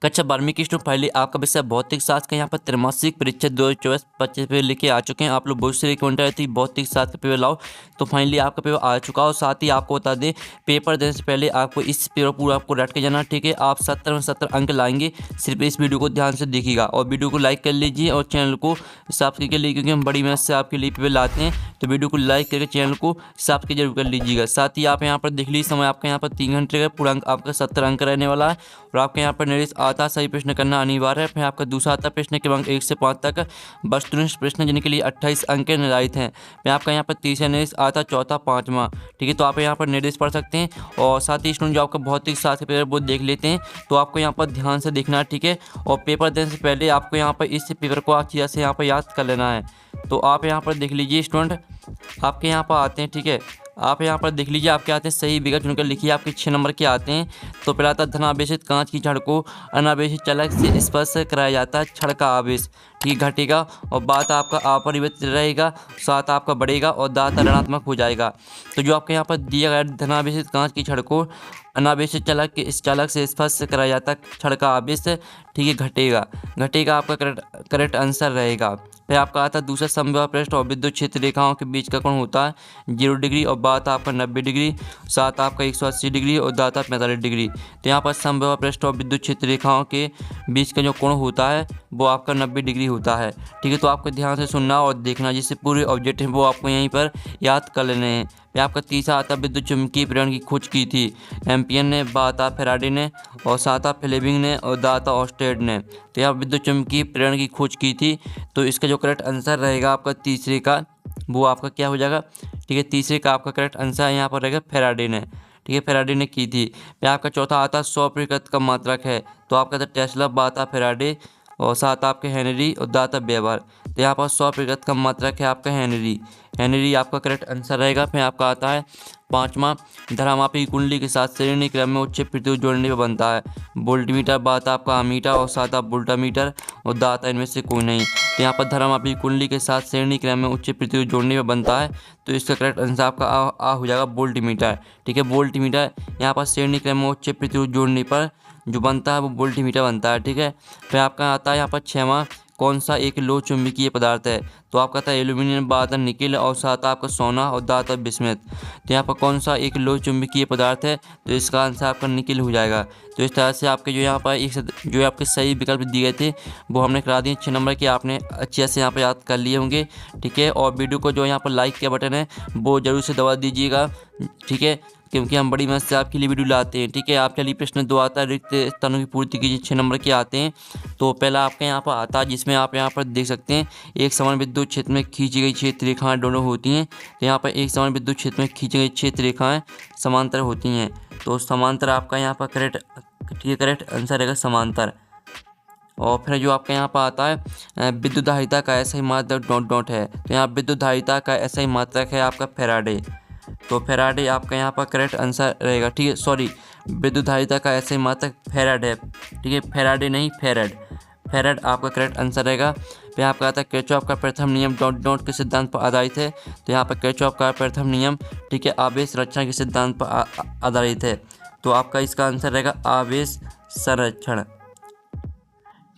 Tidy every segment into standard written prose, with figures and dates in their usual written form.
कक्षा 12वीं की स्टूडेंट फाइनली आपका विषय भौतिक शास्त्र का यहाँ पर त्रैमासिक परीक्षा 2024-25 पे लेके आ चुके हैं। आप लोग बहुत से रिकमेंड रहे थे भौतिक शास्त्र पेपर लाओ, तो फाइनली आपका पेपर आ चुका हो। साथ ही आपको बता दें, पेपर देने से पहले आपको इस पेपर पूरा आपको रट के जाना, ठीक है। आप 70 में 70 अंक लाएंगे। सिर्फ इस वीडियो को ध्यान से देखिएगा और वीडियो को लाइक कर लीजिए और चैनल को सब्सक्राइब कर लीजिए, क्योंकि हम बड़ी मेहनत से आपके लिए पेपर लाते हैं। तो वीडियो को लाइक करके चैनल को सब्सक्राइब जरूर कर लीजिएगा। साथ ही आप यहाँ पर देख लीजिए, समय आपका यहाँ पर 3 घंटे का पूरा अंक आपका 70 अंक रहने वाला है। और आपके यहाँ पर निर्देश आता सही प्रश्न करना अनिवार्य है। फिर आपका दूसरा आता प्रश्न क्रमांक 1 से 5 तक वस्तुनिष्ठ प्रश्न जिनके लिए 28 अंक निर्धारित हैं। फिर आपका यहाँ पर तीसरा निर्देश आता चौथा पाँचवा, ठीक है। तो आप यहाँ पर निर्देश पढ़ सकते हैं। और साथ ही स्टूडेंट जो आपका भौतिक शास्त्र पेपर वो देख लेते हैं, तो आपको यहाँ पर ध्यान से देखना है, ठीक है। और पेपर देने से पहले आपको यहाँ पर इस पेपर को अच्छी तरह से यहाँ पर याद कर लेना है। तो आप यहाँ पर देख लीजिए स्टूडेंट, आपके यहाँ पर आते हैं, ठीक है। आप यहाँ पर देख लीजिए आपके आते हैं सही विकल्प चुनकर लिखिए। आपके 6 नंबर के आते हैं। तो पहला आता धनावेशित कांच की छड़ को अनावेशित चालक से स्पर्श कराया जाता है, छड़ का आवेश ठीक घटेगा और बात आपका अपरिवर्तित रहेगा, साथ आपका बढ़ेगा और दाता ऋणात्मक हो जाएगा। तो जो आपके यहाँ पर दिया गया धनावेशित कांच की छड़ को अनावेशित चालक के इस चालक से स्पर्श कराया जाता है, छड़ का आवेश ठीक है घटेगा आपका करेक्ट आंसर रहेगा। फिर आपका आता है दूसरा समविभव पृष्ठ और विद्युत क्षेत्र रेखाओं के बीच का कोण होता है 0 डिग्री और बात आपका 90 डिग्री, साथ आपका 180 डिग्री और दाता 45 डिग्री। तो यहाँ पर समविभव पृष्ठ और विद्युत क्षेत्र रेखाओं के बीच का जो कोण होता है वो आपका 90 डिग्री होता है, ठीक है। तो आपको ध्यान से सुनना और देखना, जिससे पूरे ऑब्जेक्ट हैं वो आपको यहीं पर याद कर लेने हैं। फिर आपका तीसरा आता विद्युत चुम्बकीय प्रेरण की खोज की थी एम्पियर ने, बाता फेराडे ने और साता फ्लेमिंग ने और दाता ऑस्टेड ने। तो यहाँ विद्युत चुम्बकीय प्रेरण की खोज की थी, तो इसका जो करेक्ट आंसर रहेगा आपका तीसरे का वो आपका क्या हो जाएगा, ठीक है। तीसरे का आपका करेक्ट आंसर यहाँ पर रहेगा फेराडे ने, ठीक है, फेराडे ने की थी। फिर आपका चौथा आता 100 प्रतिशत का मात्रक है, तो आपका था टेस्ला, बाता फेराडे और साथ आपके हेनरी और दाता वेबर। तो यहाँ पर 100 प्रतिशत का मात्रक है आपका हेनरी आपका करेक्ट आंसर रहेगा। फिर आपका आता है पाँचवा धरामापी कुंडली के साथ श्रेणी क्रम में उच्च प्रतिरोध जोड़ने पर बनता है वोल्टमीटर, बात आपका अमीटर और साथ आप वोल्टामीटर और दाता इनमें से कोई नहीं। तो यहाँ पर धरामापी कुंडली के साथ श्रेणी क्रम में उच्च प्रतिरोध जोड़ने पर बनता है, तो इसका करेक्ट आंसर आपका आ हो जाएगा वोल्टमीटर, ठीक है। वोल्टमीटर यहाँ पर श्रेणी क्रम में उच्च प्रतिरोध जोड़ने पर जो बनता है वो वोल्टमीटर बनता है, ठीक है। फिर आपका आता है यहाँ पर 6वां कौन सा एक लोह चुंबकीय पदार्थ है, तो आपका था एल्यूमिनियम, बात निकिल और साथ आपका सोना और दाता बिस्मथ। तो यहाँ पर कौन सा एक लोह चुंबकीय पदार्थ है, तो इसका आंसर आपका निकिल हो जाएगा। तो इस तरह से आपके जो यहाँ पर जो आपके सही विकल्प दिए थे वो हमने करा दिए 6 नंबर के, आपने अच्छे से यहाँ पर याद कर लिए होंगे, ठीक है। और वीडियो को जो यहाँ पर लाइक का बटन है वो जरूर से दबा दीजिएगा, ठीक है, क्योंकि हम बड़ी मेहनत से आपके लिए वीडियो लाते हैं, ठीक है। आप चलिए प्रश्न 2 आता है रिक्त स्थानों की पूर्ति कीजिए, 6 नंबर के आते हैं। तो पहला आपके यहाँ पर आता है जिसमें आप यहाँ पर देख सकते हैं एक समान विद्युत क्षेत्र में खींची गई क्षेत्र रेखाएं दोनों होती हैं। तो यहाँ पर एक समान विद्युत क्षेत्र में खींची गई क्षेत्र रेखाएं समांतर होती हैं, तो समांतर आपका यहाँ पर करेक्ट आंसर रहेगा समांतर। और फिर जो आपका यहाँ पर आता है विद्युत धारिता का ऐसा ही मात्रक है, तो यहाँ विद्युत धारिता का ऐसा ही मात्रक है आपका फेराडे। तो फेराडे आपका यहाँ पर करेक्ट आंसर रहेगा, ठीक है। सॉरी, विद्युत धारिता का ऐसे मात्रक फेराड है, ठीक है, फेराडे नहीं फेराड आपका करेक्ट आंसर रहेगा। फिर आपका आता है किरचॉफ का प्रथम नियम डॉट के सिद्धांत पर आधारित है, तो यहाँ पर किरचॉफ का प्रथम नियम, ठीक है, आवेश संरक्षण के सिद्धांत पर आधारित है, तो आपका इसका आंसर रहेगा आवेश संरक्षण,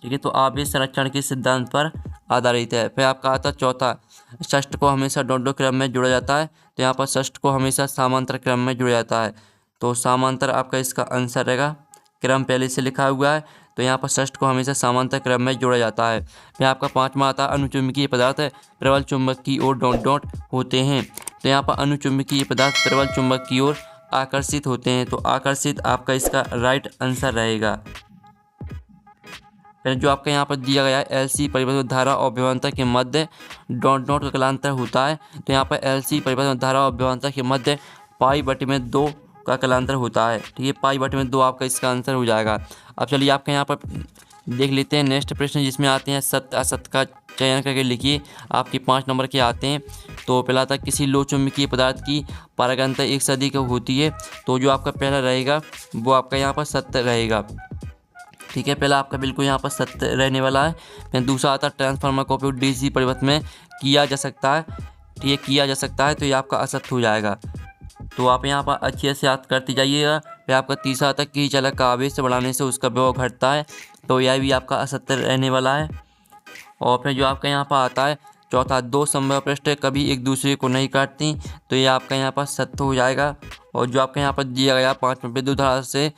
ठीक है। तो आवेश संरक्षण के सिद्धांत पर आधारित है। फिर आपका आता चौथा षष्ठ को हमेशा डॉट क्रम में जोड़ा जाता है, तो यहाँ पर षष्ठ को हमेशा समांतर क्रम में जोड़ा जाता है, तो समांतर आपका इसका आंसर रहेगा। क्रम पहले से लिखा हुआ है, तो यहाँ पर षष्ठ को हमेशा समांतर क्रम में जोड़ा जाता है। फिर आपका पाँचवा आता है अनुचुंबकीय पदार्थ प्रबल चुंबक की ओर डॉट होते हैं, तो यहाँ पर अनुचुंबकीय पदार्थ प्रबल चुंबक की ओर आकर्षित होते हैं, तो आकर्षित आपका इसका राइट आंसर रहेगा। फिर जो आपका यहाँ पर दिया गया है एलसी परिवर्तन धारा और विभवांतर के मध्य डॉट का कलांतर होता है, तो यहाँ पर एलसी परिवर्तन धारा और विभवांतर के मध्य π/2 का कलांतर होता है, ठीक है, π/2 आपका इसका आंसर हो जाएगा। अब चलिए आपके यहाँ पर देख लेते हैं नेक्स्ट प्रश्न, जिसमें आते हैं सत्य असत्य का चयन करके लिखिए। आपके 5 नंबर के आते हैं। तो पहला था किसी लोह चुंबकीय पदार्थ की पारगम्यता 1 से अधिक होती है, तो जो आपका पहला रहेगा वो आपका यहाँ पर सत्य रहेगा, ठीक है। पहला आपका बिल्कुल यहाँ पर सत्य रहने वाला है। फिर दूसरा आता है ट्रांसफार्मर का उपयोग डीसी परिवर्तन में किया जा सकता है, ठीक है, किया जा सकता है, तो ये आपका असत्य हो जाएगा। तो आप यहाँ पर अच्छे से याद करते जाइएगा। फिर आपका तीसरा आता है कि चालक का आवेश बढ़ाने से उसका विभव घटता है, तो यह भी आपका असत्य रहने वाला है। और फिर जो आपका यहाँ पर आता है चौथा, दो संभव पृष्ठ कभी एक दूसरे को नहीं काटती, तो ये आपका यहाँ पर सत्य हो जाएगा। और जो आपका यहाँ पर दिया गया 5 में, विद्युत धारा से,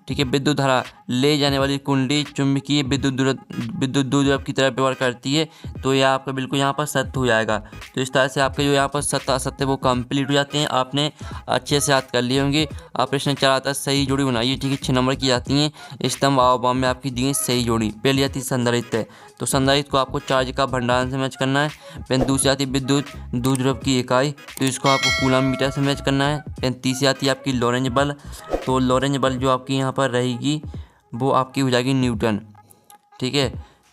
ठीक है, विद्युत धारा ले जाने वाली कुंडली चुंबकीय विद्युत द्रुव की तरह व्यवहार करती है, तो यह आपका बिल्कुल यहाँ पर सत्य हो जाएगा। तो इस तरह से आपके जो यहाँ पर सत्य असत्य वो कंप्लीट हो जाते हैं। आपने अच्छे से याद कर लिए होंगे। आप प्रश्न 4 आता है सही जोड़ी बनाइए, ठीक है, 6 नंबर की जाती हैं। स्तंभ अवयव में आपकी दी सही जोड़ी। पहली आती है संधारित्र, तो संधारित्र को आपको चार्ज का भंडारण से मैच करना है। फिर दूसरी आती है विद्युत द्रुव की इकाई, तो इसको आपको कूलम मीटर से मैच करना है। फिर तीसरी आती है आपकी लॉरेंज बल, तो लॉरेंज बल जो आपकी यहाँ पर रहेगी वो आपकी हो जाएगी न्यूटन, ठीक है,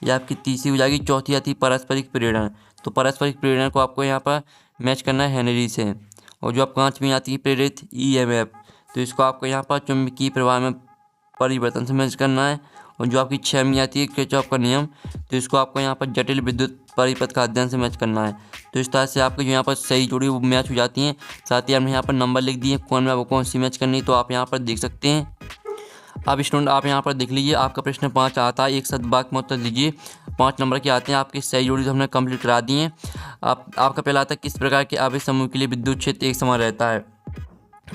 ये आपकी तीसरी हो जाएगी। चौथी आती है पारस्परिक प्रेरण, तो पारस्परिक प्रेरण को आपको यहाँ पर मैच करना है हेनरी से। और जो आप 5वीं आती है प्रेरित ईएमएफ, तो इसको आपको यहाँ पर चुंबकीय प्रवाह में परिवर्तन से मैच करना है। और जो आपकी 6वीं आती है किरचॉफ का नियम, तो इसको आपको यहाँ पर जटिल विद्युत परिपथ का अध्ययन से मैच करना है। तो इस तरह से आपके जो यहाँ पर सही जोड़ी वो मैच हो जाती हैं। साथ ही हमने यहाँ पर नंबर लिख दिए कौन में आपको कौन सी मैच करनी, तो आप यहाँ पर देख सकते हैं। अब स्टूडेंट आप यहाँ पर देख लीजिए, आपका प्रश्न 5 आता है, एक सदवाक्य में उत्तर दीजिए। 5 नंबर के आते हैं। आपकी सही जोड़ी तो हमने कंप्लीट करा दी है। आपका पहला आता है किस प्रकार के आवेश समूह के लिए विद्युत क्षेत्र एक समान रहता है,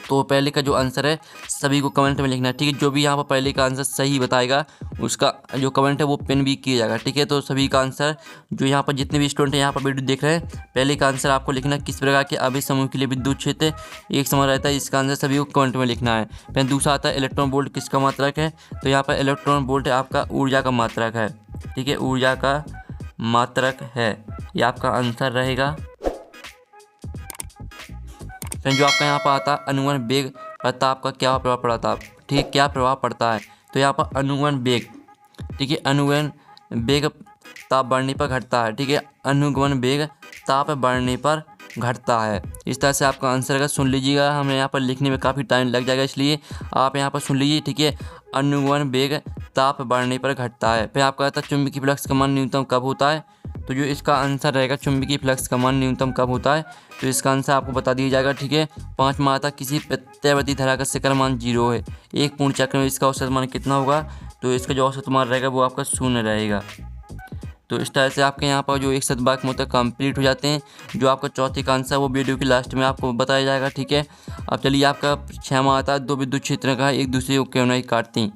तो पहले का जो आंसर है सभी को कमेंट में लिखना है, ठीक है। जो भी यहाँ पर पहले का आंसर सही बताएगा उसका जो कमेंट है वो पिन भी किया जाएगा, ठीक है। तो सभी का आंसर जो यहाँ पर जितने भी स्टूडेंट हैं यहाँ पर वीडियो देख रहे हैं, पहले का आंसर आपको लिखना है किस प्रकार के आवेश समूह के लिए विद्युत क्षेत्र एक समान रहता है, इसका आंसर सभी को कमेंट में लिखना है। फिर दूसरा आता है इलेक्ट्रॉन वोल्ट किसका मात्रक है, तो यहाँ पर इलेक्ट्रॉन वोल्ट आपका ऊर्जा का मात्रक है, ठीक है, ऊर्जा का मात्रक है, ये आपका आंसर रहेगा। फिर जो आपका यहाँ पर आता है अनुवन वेग पड़ता आपका क्या प्रभाव पड़ता है, ठीक है, क्या प्रभाव पड़ता है, तो यहाँ पर अनुवन वेग, ठीक है, अनुवन वेग ताप बढ़ने पर घटता है, ठीक है, अनुगमन वेग ताप बढ़ने पर घटता है। इस तरह से आपका आंसर अगर सुन लीजिएगा, हमें यहाँ पर लिखने में काफ़ी टाइम लग जाएगा, इसलिए आप यहाँ पर सुन लीजिए, ठीक है। अनुगमन वेग ताप बढ़ने पर घटता है। फिर आपका आता है चुंबकीय फ्लक्स का मान न्यूनतम कब होता है, तो जो इसका आंसर रहेगा चुंबकीय फ्लक्स का मान न्यूनतम कब होता है, तो इसका आंसर आपको बता दिया जाएगा, ठीक है। 5वां आता किसी प्रत्यावर्ती धारा का शिखर मान 0 है, एक पूर्ण चक्र में इसका औसत मान कितना होगा, तो इसका जो औसत मान रहेगा वो आपका 0 रहेगा। तो इस तरह से आपके यहाँ पर जो एक सदवाक्य में कंप्लीट हो जाते हैं। जो आपका चौथे का आंसर वो वीडियो के लास्ट में आपको बताया जाएगा, ठीक है। अब चलिए आपका 6वां आता है दो विद्युत क्षेत्र का एक दूसरे को क्यों नहीं काटती,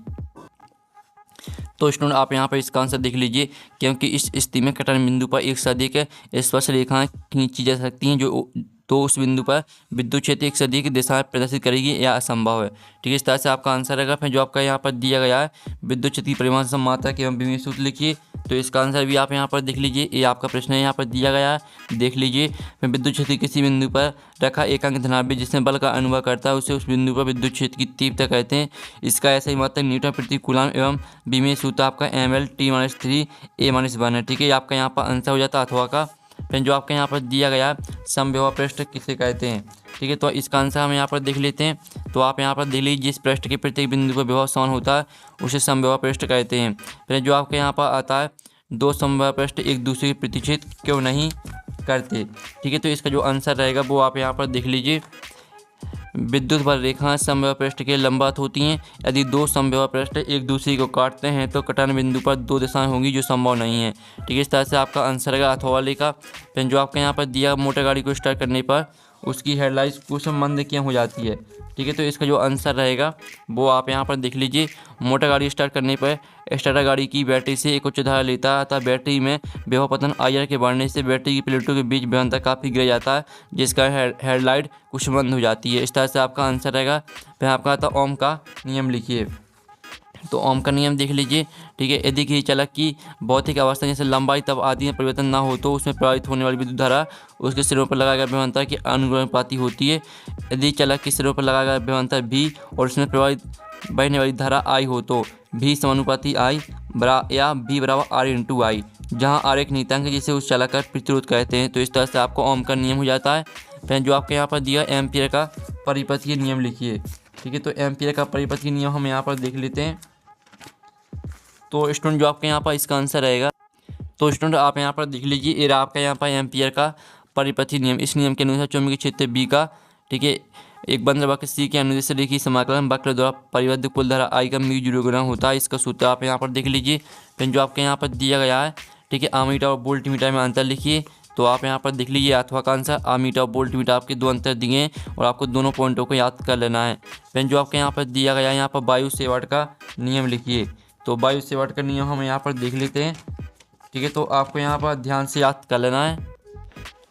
तो स्टूडेंट आप यहाँ पर इसका आंसर देख लीजिए। क्योंकि इस स्थिति में कटन बिंदु पर एक सदिक स्पर्श रेखाएं खींची जा सकती हैं जो तो उस बिंदु पर विद्युत क्षेत्र एक सदी की दिशा प्रदर्शित करेगी या असंभव है, ठीक है। इस तरह से आपका आंसर रहेगा। फिर जो आपका यहाँ पर दिया गया है विद्युत क्षेत्र की परिमाण मात्रक एवं विमीय सूत्र लिखिए, तो इसका आंसर भी आप यहाँ पर देख लीजिए। ये आपका प्रश्न है यहाँ पर दिया गया है, देख लीजिए। फिर विद्युत क्षेत्र किसी बिंदु पर रखा एकांक धनात्मक जिसमें बल का अनुभव करता है उसे उस बिंदु पर विद्युत क्षेत्र की तीव्रता कहते हैं। इसका ऐसा ही मात्रक न्यूटन प्रति कूलम एवं विमीय सूत्र आपका mL/t-3 a-1 है, ठीक है। आपका यहाँ पर आंसर हो जाता है अथवा का। फिर जो आपके यहाँ पर दिया गया समविभव पृष्ठ किसे कहते हैं, ठीक है, तो इसका आंसर हम यहाँ पर देख लेते हैं। तो आप यहाँ पर देख लीजिए जिस पृष्ठ के प्रत्येक बिंदु पर विभव समान होता है उसे समविभव पृष्ठ कहते हैं। फिर जो आपके यहाँ पर आता है दो समविभव पृष्ठ एक दूसरे के प्रतिच्छेद क्यों नहीं करते, ठीक है, तो इसका जो आंसर रहेगा वो आप यहाँ पर देख लीजिए। विद्युत बल रेखाएं समविभव पृष्ठ के लंबवत होती हैं। यदि दो समविभव पृष्ठ एक दूसरे को काटते हैं तो कटन बिंदु पर दो दिशाएं होंगी जो संभव नहीं है, ठीक है। इस तरह से आपका आंसर रहेगा अथवा वाले का। फिर जो आपके यहाँ पर दिया मोटर गाड़ी को स्टार्ट करने पर उसकी हेडलाइट कुछ मंद क्यों हो जाती है, ठीक है, तो इसका जो आंसर रहेगा वो आप यहाँ पर देख लीजिए। मोटर गाड़ी स्टार्ट करने पर स्टार्टर गाड़ी की बैटरी से एक उच्च धारा लेता है अतः बैटरी में विभव पतन IR के बढ़ने से बैटरी की प्लेटों के बीच विभवांतर काफ़ी गिर जाता है जिसका हेडलाइट कुछ मंद हो जाती है। इस तरह से आपका आंसर रहेगा। फिर आपका आता ओम का नियम लिखिए, तो ओम का नियम देख लीजिए, ठीक है। यदि किसी चलक की भौतिक अवस्था जैसे लंबाई तब आदि में परिवर्तन ना हो तो उसमें प्रवाहित होने वाली विद्युत धारा उसके सिरों पर लगाए गए विभवांतर के अनुपाती होती है। यदि चलक के सिरों पर लगाया गया विभवांतर V और उसमें प्रवाहित बहने वाली धारा I हो तो V समानुपाती I या V बराबर R/I, जहाँ R एक नियतांक है जिसे उस चलक का प्रतिरोध कहते हैं। तो इस तरह से आपको ओम का नियम हो जाता है। फिर जो आपके यहाँ पर दिया एम्पियर का परिपथ नियम लिखिए, ठीक है, तो एम्पियर का परिपथ नियम हम यहाँ पर देख लेते हैं। तो स्टूडेंट जो आपके यहाँ पर इसका आंसर रहेगा, तो स्टूडेंट आप यहाँ पर देख लीजिए ये आपका यहाँ पर एम्पियर का परिपथी नियम। इस नियम के अनुसार चुंबकीय क्षेत्र B का, ठीक है, एक बंद वक्र सी के अनुदेश से रेखीय समाकलन वक्र द्वारा परिबद्ध कुल धारा आई का म्यू 0 गुना होता है। इसका सूत्र आप यहाँ पर देख लीजिए। फिर जो आपके यहाँ पर दिया गया है, ठीक है, आमीटर और वोल्ट मीटर में अंतर लिखिए। तो आप यहाँ पर देख लीजिए अथवा का आंसर आमीटर और वोल्ट मीटर आपके 2 अंतर दिए हैं और आपको दोनों पॉइंटों को याद कर लेना है। फिर जो आपके यहाँ पर दिया गया है, यहाँ पर वायु सेवाट का नियम लिखिए। तो वायु सेवाट का नियम हम यहाँ पर देख लेते हैं, ठीक है। तो आपको यहाँ पर ध्यान से याद कर लेना है।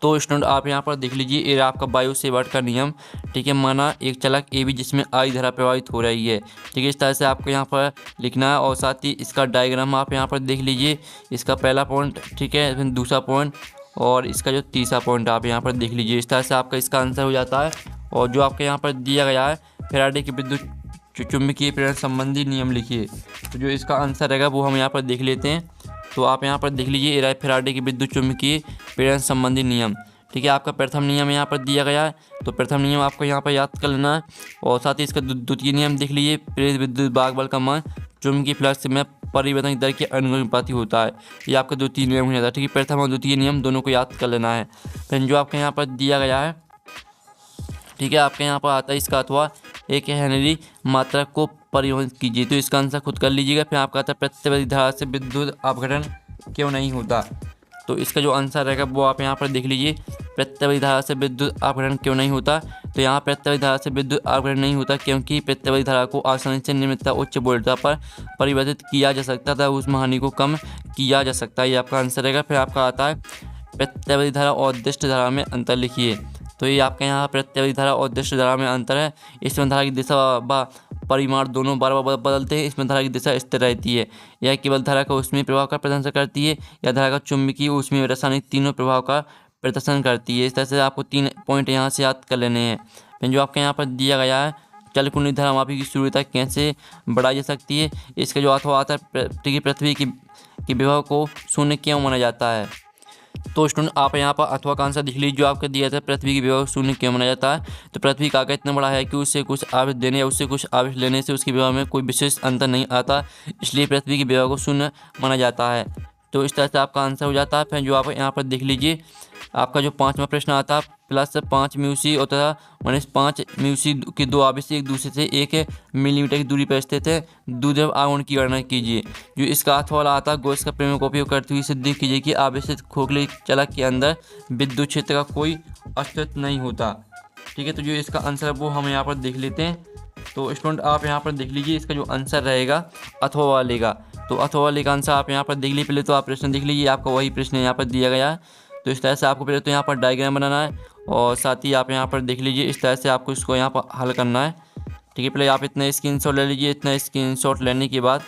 तो स्टूडेंट आप यहाँ पर देख लीजिए, ये आपका वायु सेवाट का नियम, ठीक है। माना एक चालक ए बी जिसमें आई धारा प्रवाहित हो रही है, ठीक है, इस तरह से आपको यहाँ पर लिखना है। और साथ ही इसका डायग्राम आप यहाँ पर देख लीजिए, इसका पहला पॉइंट, ठीक है, फिर दूसरा पॉइंट और इसका जो तीसरा पॉइंट आप यहाँ पर देख लीजिए। इस तरह से आपका इसका आंसर हो जाता है। और जो आपके यहाँ पर दिया गया है, फैराडे की विद्युत चुंबकीय प्रेरण संबंधी नियम लिखिए। तो जो इसका आंसर रहेगा वो हम यहाँ पर देख लेते हैं। तो आप यहाँ पर देख लीजिए, ये फैराडे की विद्युत चुंबकीय प्रेरण संबंधी नियम, ठीक है। आपका प्रथम नियम यहाँ पर दिया गया है, तो प्रथम नियम आपको यहाँ पर याद कर लेना है। और साथ ही इसका द्वितीय नियम देख लीजिए, प्रेरित विद्युत भाग बल का मान चुंबकीय फ्लक्स में परिवर्तन दर के अनुपाती होता है। ये आपका द्वितीय नियम हो जाता है, ठीक है। प्रथम और द्वितीय नियम दोनों को याद कर लेना है। फिर जो आपके यहाँ पर दिया गया है, ठीक है, आपके यहाँ पर आता है इसका अथवा एक हेनरी मात्रा को परिवर्तित कीजिए। तो इसका आंसर खुद कर लीजिएगा। फिर आपका आता है प्रतिवर्ती धारा से विद्युत अपघटन क्यों नहीं होता। तो इसका जो आंसर रहेगा वो आप यहाँ पर देख लीजिए, प्रतिवर्ती धारा से विद्युत अपघटन क्यों नहीं होता। तो यहाँ प्रतिवर्ती धारा से विद्युत अपघटन नहीं होता क्योंकि प्रतिवर्ती धारा को आसानी से निम्नता उच्च वोल्टता पर परिवर्तित किया जा सकता था, उस हानि को कम किया जा सकता है। ये आपका आंसर रहेगा। फिर आपका आता है प्रतिवर्ती धारा और दिष्ट धारा में अंतर लिखिए। तो ये आपके यहाँ प्रतिवर्ती धारा और दिष्ट धारा में अंतर है। इसमें धारा की दिशा व परिमाण दोनों बार बार बदलते हैं। इसमें धारा की दिशा स्थिर रहती है। यह केवल धारा का ऊष्मीय प्रभाव का प्रदर्शन करती है या धारा का चुंबकीय, ऊष्मीय, रासायनिक तीनों प्रभाव का प्रदर्शन करती है। इस तरह से आपको 3 पॉइंट यहाँ से याद कर लेने हैं। फिर जो आपके यहाँ पर दिया गया है, चल कुंडली धारा मापी की शुरुआत कैसे बढ़ाई जा सकती है। इसका जो अथवा आता है, पृथ्वी की विभव को शून्य क्यों माना जाता है। तो स्टूडेंट आप यहाँ पर अथवा का आंसर लिख लीजिए। जो आपको दिया था पृथ्वी की विभव शून्य क्यों माना जाता है। तो पृथ्वी का आकार इतना बड़ा है कि उससे कुछ आवेश देने या उससे कुछ आवेश लेने से उसकी विभव में कोई विशेष अंतर नहीं आता, इसलिए पृथ्वी की विभव को शून्य माना जाता है। तो इस तरह से आपका आंसर हो जाता है। फिर जो आप यहाँ पर देख लीजिए, आपका जो 5वां प्रश्न आता है, प्लस 5 म्यूसी और तथा -5 म्यूसी के 2 आवेश एक दूसरे से 1 मिलीमीटर की दूरी पर स्थित है, द्विध्रुव आघूर्ण की गणना कीजिए। जो इसका अथवा वाला आता है, गॉस का प्रमेय का उपयोग करते हुए सिद्ध कीजिए कि आवेशित खोखले चालक के अंदर विद्युत क्षेत्र का कोई अस्तित्व नहीं होता, ठीक है। तो जो इसका आंसर है वो हम यहाँ पर देख लेते हैं। तो स्टूडेंट आप यहाँ पर देख लीजिए, इसका जो आंसर रहेगा अथवा वाले का, तो अथवा वाले का आंसर आप यहाँ पर देख लीजिए। पहले तो आप प्रश्न देख लीजिए, आपका वही प्रश्न यहाँ पर दिया गया है। तो इस तरह से आपको पहले तो यहाँ पर डायग्राम बनाना है और साथ ही आप यहाँ पर देख लीजिए, इस तरह से आपको इसको यहाँ पर हल करना है, ठीक है। पहले आप इतना स्क्रीनशॉट ले लीजिए। इतना स्क्रीनशॉट लेने के बाद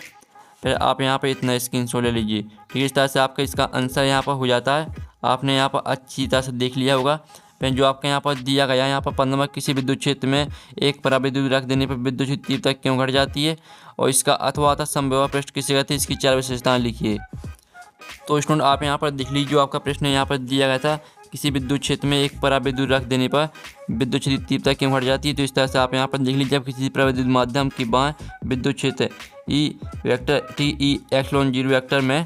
फिर आप यहाँ पर इतना स्क्रीनशॉट ले लीजिए, ठीक है। इस तरह से आपका इसका आंसर यहाँ पर हो जाता है। आपने यहाँ पर अच्छी तरह से देख लिया होगा। फिर जो आपके यहाँ पर दिया गया है, यहाँ पर 15 किसी विद्युत क्षेत्र में एक पराविद्युत रख देने पर विद्युत की तीव्रता क्यों घट जाती है। और इसका अथवा आता समविभव पृष्ठ किसे कहते हैं, इसकी 4 विशेषताएं लिखिए। तो स्टूडेंट आप यहाँ पर देख लीजिए, जो आपका प्रश्न यहाँ पर दिया गया था, किसी विद्युत क्षेत्र में एक पराविद्युत रख देने पर विद्युत क्षेत्र की तीव्रता क्यों घट जाती है। तो इस तरह से आप यहाँ पर देख लीजिए, जब किसी पराविद्युत माध्यम की बाएं विद्युत क्षेत्र ई वेक्टर E(0) वेक्टर में,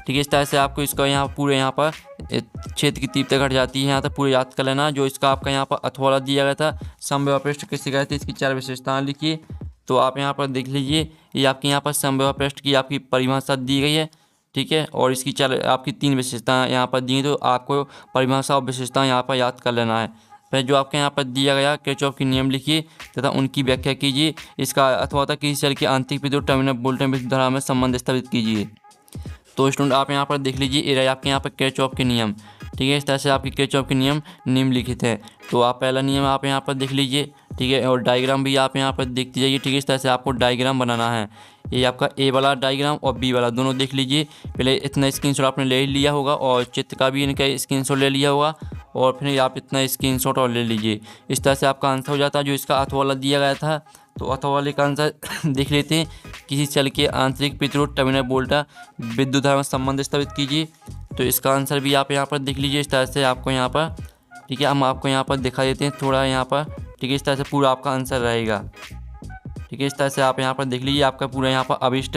ठीक है, इस तरह से आपको इसका यहाँ पूरे यहाँ पर क्षेत्र की तीव्रता घट जाती है। यहाँ तक पूरे याद कर लेना। जो इसका आपका यहाँ पर अथवा दिया गया था, समविभव पृष्ठ किसे कहते हैं, इसकी 4 विशेषताएं लिखिए। तो आप यहाँ पर देख लीजिए, ये आपके यहाँ पर समविभव पृष्ठ की आपकी परिभाषा दी गई है, ठीक है। और इसकी 4 आपकी 3 विशेषताएं यहाँ पर दी हैं। तो आपको परिभाषा और विशेषताएं यहाँ पर याद कर लेना है। फिर जो आपके यहाँ पर दिया गया, किरचॉफ के नियम लिखिए तथा उनकी व्याख्या कीजिए। इसका अथवा था किसी चर की आंतरिक विद्युत टर्मिनल वोल्टेज विद्युत धारा में संबंध स्थापित कीजिए। तो स्टूडेंट आप यहाँ पर देख लीजिए, ये आपके यहाँ पर किरचॉफ के नियम, ठीक है। इस तरह से आपके किरचॉफ के नियम निम्नलिखित है। तो आप पहला नियम आप यहाँ पर देख लीजिए, ठीक है। और डायग्राम भी आप यहाँ पर देखते जाइए, ठीक है। इस तरह से आपको डायग्राम बनाना है। ये आपका ए वाला डायग्राम और बी वाला दोनों देख लीजिए। पहले इतना स्क्रीनशॉट आपने ले लिया होगा और चित्र का भी इनका स्क्रीनशॉट ले लिया होगा और फिर आप इतना स्क्रीनशॉट और ले लीजिए। इस तरह से आपका आंसर हो जाता है। जो इसका अथवा वाला दिया गया था, तो अथवा वाले का आंसर देख लेते हैं। किसी चल के आंतरिक प्रतिरोध टर्मिनल वोल्टेज विद्युत धारा में संबंध स्थापित कीजिए। तो इसका आंसर भी आप यहाँ पर देख लीजिए। इस तरह से आपको यहाँ पर, ठीक है, हम आपको यहाँ पर दिखा देते हैं थोड़ा यहाँ पर, ठीक है। इस तरह से पूरा आपका आंसर रहेगा, ठीक है। इस तरह से आप यहाँ पर देख लीजिए, आपका पूरा यहाँ पर अभिष्ट,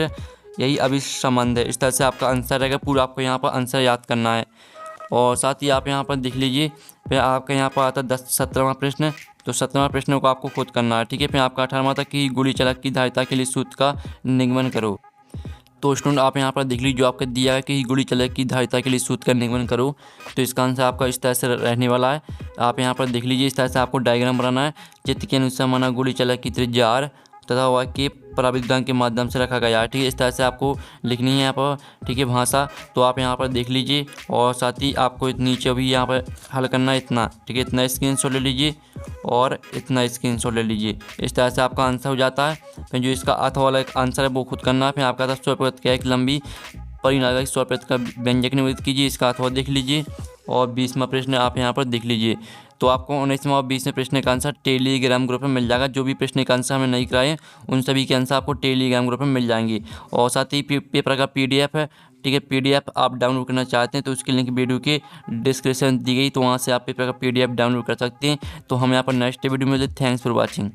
यही अभिष्ट संबंध है। इस तरह से आपका आंसर रहेगा। पूरा आपको यहाँ पर आंसर याद करना है। और साथ ही आप यहाँ पर देख लीजिए, फिर आपका यहाँ पर आता है 17वां प्रश्न, तो 17वां प्रश्न को आपको खुद करना है, ठीक है। फिर आपका 18वां था कि गोली चालक की धारिता के लिए सूत्र का निगमन करो। तो स्टूडेंट आप यहाँ पर देख लीजिए, जो आपका दिया है कि गोली चालक की धारिता के लिए सूत्र का निगमन करो, तो इसका आंसर आपका इस तरह से रहने वाला है। आप यहाँ पर देख लीजिए, इस तरह से आपको डायग्राम बनाना है। चित्र के अनुसार माना गोली चालक की त्रिज्या r तथा वह के पराविद्युतांक के माध्यम से रखा गया है, ठीक है। इस तरह से आपको लिखनी है यहाँ पर, ठीक है, भाषा। तो आप यहाँ पर देख लीजिए और साथ ही आपको नीचे भी यहाँ पर हल करना है इतना, ठीक है। इतना स्क्रीनशॉट ले लीजिए और इतना स्क्रीनशॉट ले लीजिए। इस तरह से आपका आंसर हो जाता है। फिर जो इसका अर्थ वाला एक आंसर है वो खुद करना है। फिर आपका था स्वरपद क्या एक लंबी परिणाम स्वरपद का व्यंजक निवेदित कीजिए, इसका अर्थ देख लीजिए। और 20वां प्रश्न आप यहाँ पर देख लीजिए। तो आपको 19वां और 20वें प्रश्न का आंसर टेलीग्राम ग्रुप में मिल जाएगा। जो भी प्रश्न का आंसर हमें नहीं कराए उन सभी के आंसर आपको टेलीग्राम ग्रुप में मिल जाएंगे। और साथ ही पेपर का PDF है, ठीक है। PDF आप डाउनलोड करना चाहते हैं तो उसकी लिंक वीडियो के डिस्क्रिप्शन दी गई, तो वहाँ से आप पेपर का PDF डाउनलोड कर सकते हैं। तो हम यहाँ पर नेक्स्ट वीडियो में मिलते हैं। Thanks for watching.